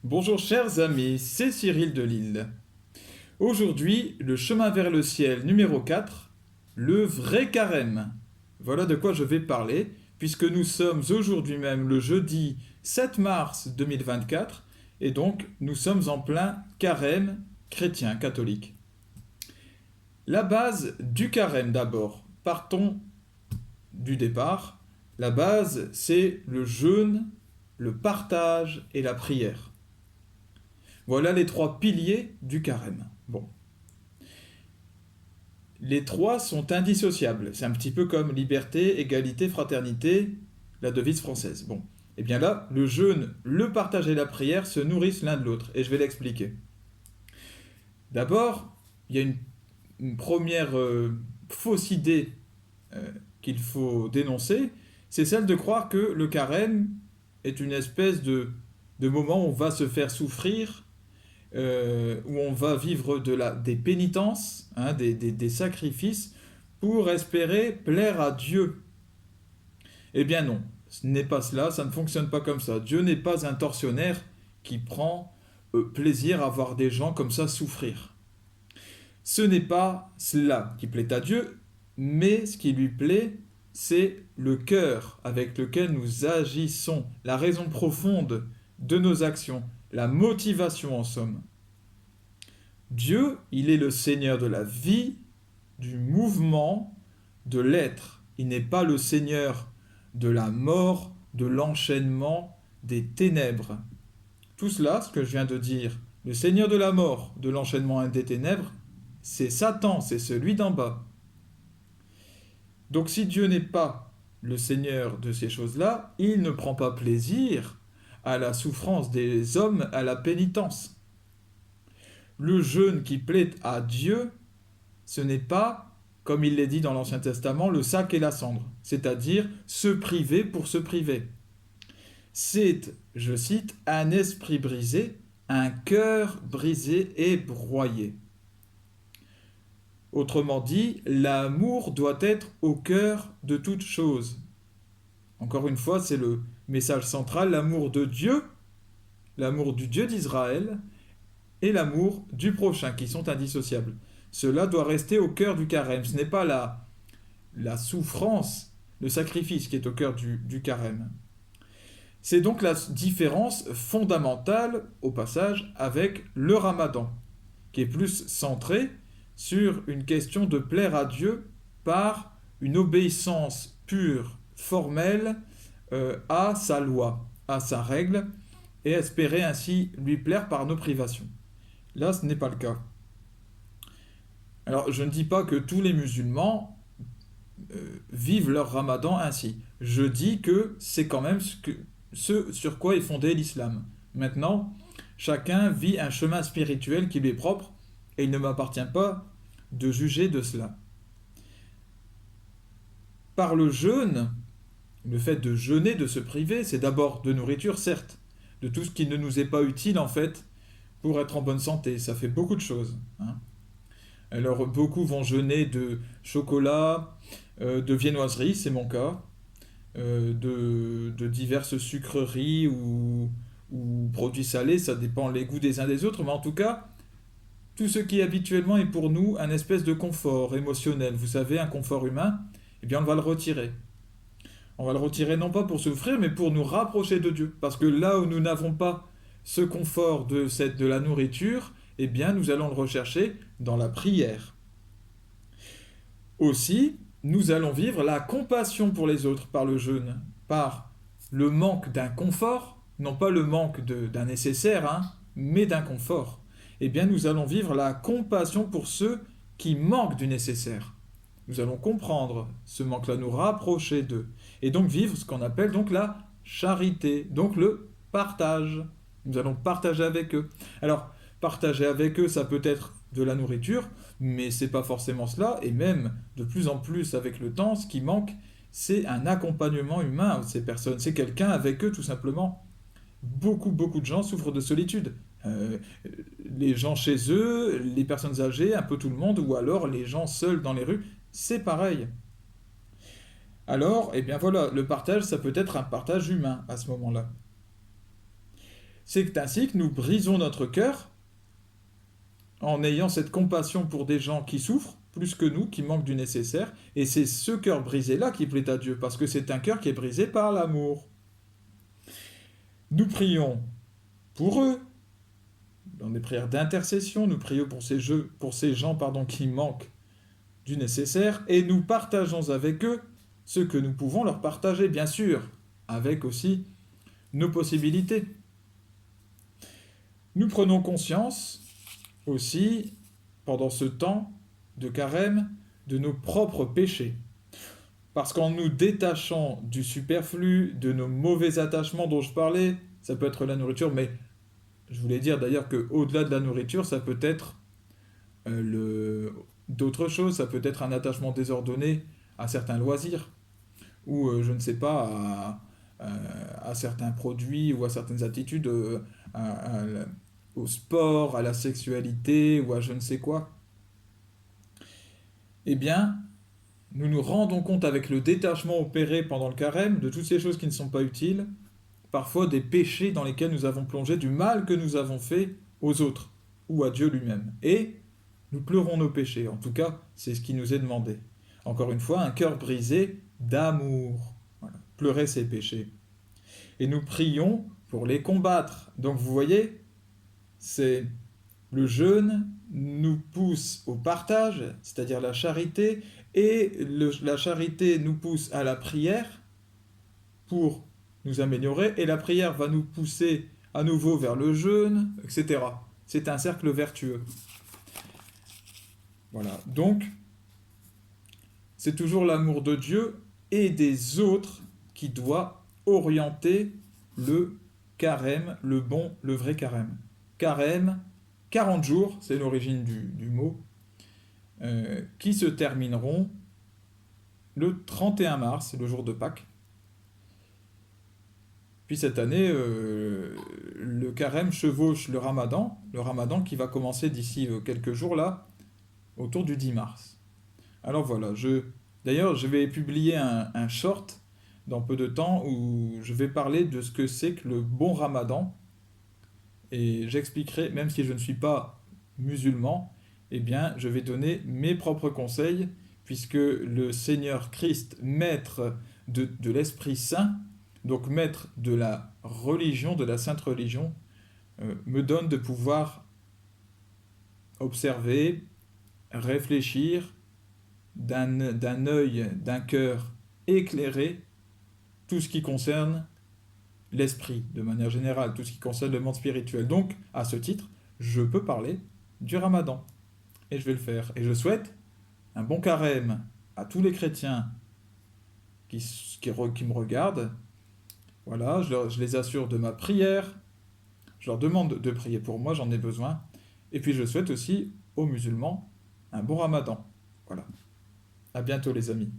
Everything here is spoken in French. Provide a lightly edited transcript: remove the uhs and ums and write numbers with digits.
Bonjour chers amis, c'est Cyril de Lille. Aujourd'hui, le chemin vers le ciel numéro 4, le vrai carême. Voilà de quoi je vais parler, puisque nous sommes aujourd'hui même le jeudi 7 mars 2024, et donc nous sommes en plein carême chrétien catholique. La base du carême d'abord, partons du départ. La base, c'est le jeûne, le partage et la prière. Voilà les trois piliers du carême. Bon. Les trois sont indissociables. C'est un petit peu comme liberté, égalité, fraternité, la devise française. Bon. Et bien là, le jeûne, le partage et la prière se nourrissent l'un de l'autre. Et je vais l'expliquer. D'abord, il y a une première fausse idée euh, qu'il faut dénoncer. C'est celle de croire que le carême est une espèce de moment où on va se faire souffrir, où on va vivre des pénitences, hein, des sacrifices, pour espérer plaire à Dieu. Eh bien non, ce n'est pas cela, ça ne fonctionne pas comme ça. Dieu n'est pas un tortionnaire qui prend plaisir à voir des gens comme ça souffrir. Ce n'est pas cela qui plaît à Dieu, mais ce qui lui plaît, c'est le cœur avec lequel nous agissons, la raison profonde de nos actions, la motivation en somme. Dieu, il est le Seigneur de la vie, du mouvement, de l'être. Il n'est pas le Seigneur de la mort, de l'enchaînement, des ténèbres. Tout cela, ce que je viens de dire, le Seigneur de la mort, de l'enchaînement et des ténèbres, c'est Satan, c'est celui d'en bas. Donc si Dieu n'est pas le Seigneur de ces choses-là, il ne prend pas plaisir à la souffrance des hommes, à la pénitence. Le jeûne qui plaît à Dieu, ce n'est pas, comme il l'est dit dans l'Ancien Testament, le sac et la cendre, c'est-à-dire se priver pour se priver. C'est, je cite, un esprit brisé, un cœur brisé et broyé. Autrement dit, l'amour doit être au cœur de toute chose. Encore une fois, c'est le message central, l'amour de Dieu, l'amour du Dieu d'Israël, et l'amour du prochain, qui sont indissociables. Cela doit rester au cœur du carême. Ce n'est pas la souffrance, le sacrifice qui est au cœur du carême. C'est donc la différence fondamentale, au passage, avec le ramadan, qui est plus centré sur une question de plaire à Dieu par une obéissance pure, formelle, à sa loi, à sa règle, et espérer ainsi lui plaire par nos privations. Là, ce n'est pas le cas. Alors, je ne dis pas que tous les musulmans vivent leur ramadan ainsi. Je dis que c'est quand même ce sur quoi est fondé l'islam. Maintenant, chacun vit un chemin spirituel qui lui est propre et il ne m'appartient pas de juger de cela. Par le jeûne, le fait de jeûner, de se priver, c'est d'abord de nourriture, certes, de tout ce qui ne nous est pas utile en fait pour être en bonne santé. Ça fait beaucoup de choses, hein. Alors beaucoup vont jeûner de chocolat, de viennoiserie, c'est mon cas, de diverses sucreries ou produits salés, ça dépend les goûts des uns des autres, mais en tout cas, tout ce qui habituellement est pour nous un espèce de confort émotionnel, vous savez, un confort humain, eh bien on va le retirer. On va le retirer non pas pour souffrir, mais pour nous rapprocher de Dieu. Parce que là où nous n'avons pas ce confort de la nourriture, eh bien nous allons le rechercher dans la prière. Aussi, nous allons vivre la compassion pour les autres par le jeûne, par le manque d'un confort, non pas le manque d'un nécessaire, hein, mais d'un confort. Eh bien nous allons vivre la compassion pour ceux qui manquent du nécessaire. Nous allons comprendre ce manque-là, nous rapprocher d'eux. Et donc vivre ce qu'on appelle donc la charité, donc le partage. Nous allons partager avec eux. Alors, partager avec eux, ça peut être de la nourriture, mais c'est pas forcément cela. Et même de plus en plus avec le temps, ce qui manque, c'est un accompagnement humain de ces personnes. C'est quelqu'un avec eux, tout simplement. Beaucoup de gens souffrent de solitude. Euh, les gens chez eux, les personnes âgées, un peu tout le monde, ou alors les gens seuls dans les rues, c'est pareil. Alors, eh bien voilà, le partage, ça peut être un partage humain à ce moment-là. C'est ainsi que nous brisons notre cœur en ayant cette compassion pour des gens qui souffrent, plus que nous, qui manquent du nécessaire. Et c'est ce cœur brisé-là qui plaît à Dieu, parce que c'est un cœur qui est brisé par l'amour. Nous prions pour eux, dans des prières d'intercession, nous prions pour ces gens qui manquent du nécessaire, et nous partageons avec eux ce que nous pouvons leur partager, bien sûr, avec aussi nos possibilités. Nous prenons conscience aussi, pendant ce temps de carême, de nos propres péchés. Parce qu'en nous détachant du superflu, de nos mauvais attachements dont je parlais, ça peut être la nourriture, mais je voulais dire d'ailleurs qu'au-delà de la nourriture, ça peut être d'autres choses, ça peut être un attachement désordonné à certains loisirs, ou je ne sais pas, à certains produits ou à certaines attitudes, au sport, à la sexualité ou à je ne sais quoi. Eh bien, nous nous rendons compte avec le détachement opéré pendant le carême de toutes ces choses qui ne sont pas utiles, parfois des péchés dans lesquels nous avons plongé, du mal que nous avons fait aux autres ou à Dieu lui-même. Et nous pleurons nos péchés, en tout cas, c'est ce qui nous est demandé. Encore une fois, un cœur brisé d'amour. Voilà. Pleurer ses péchés. Et nous prions pour les combattre. Donc vous voyez, c'est le jeûne nous pousse au partage, c'est-à-dire la charité, et la charité nous pousse à la prière pour nous améliorer, et la prière va nous pousser à nouveau vers le jeûne, etc. C'est un cercle vertueux. Voilà, donc c'est toujours l'amour de Dieu et des autres qui doit orienter le carême, le bon, le vrai carême. Carême, 40 jours, c'est l'origine du mot, qui se termineront le 31 mars, le jour de Pâques. Puis cette année, le carême chevauche le ramadan qui va commencer d'ici quelques jours là, autour du 10 mars. Alors voilà, d'ailleurs je vais publier un short dans peu de temps où je vais parler de ce que c'est que le bon ramadan, et j'expliquerai, même si je ne suis pas musulman, eh bien je vais donner mes propres conseils, puisque le Seigneur Christ, maître de l'Esprit Saint, donc maître de la religion, de la sainte religion, me donne de pouvoir observer, réfléchir d'un œil, d'un cœur éclairé, tout ce qui concerne l'esprit, de manière générale, tout ce qui concerne le monde spirituel. Donc, à ce titre, je peux parler du ramadan. Et je vais le faire. Et je souhaite un bon carême à tous les chrétiens qui me regardent. Voilà, je les assure de ma prière. Je leur demande de prier pour moi, j'en ai besoin. Et puis je souhaite aussi aux musulmans un bon ramadan. Voilà. À bientôt les amis.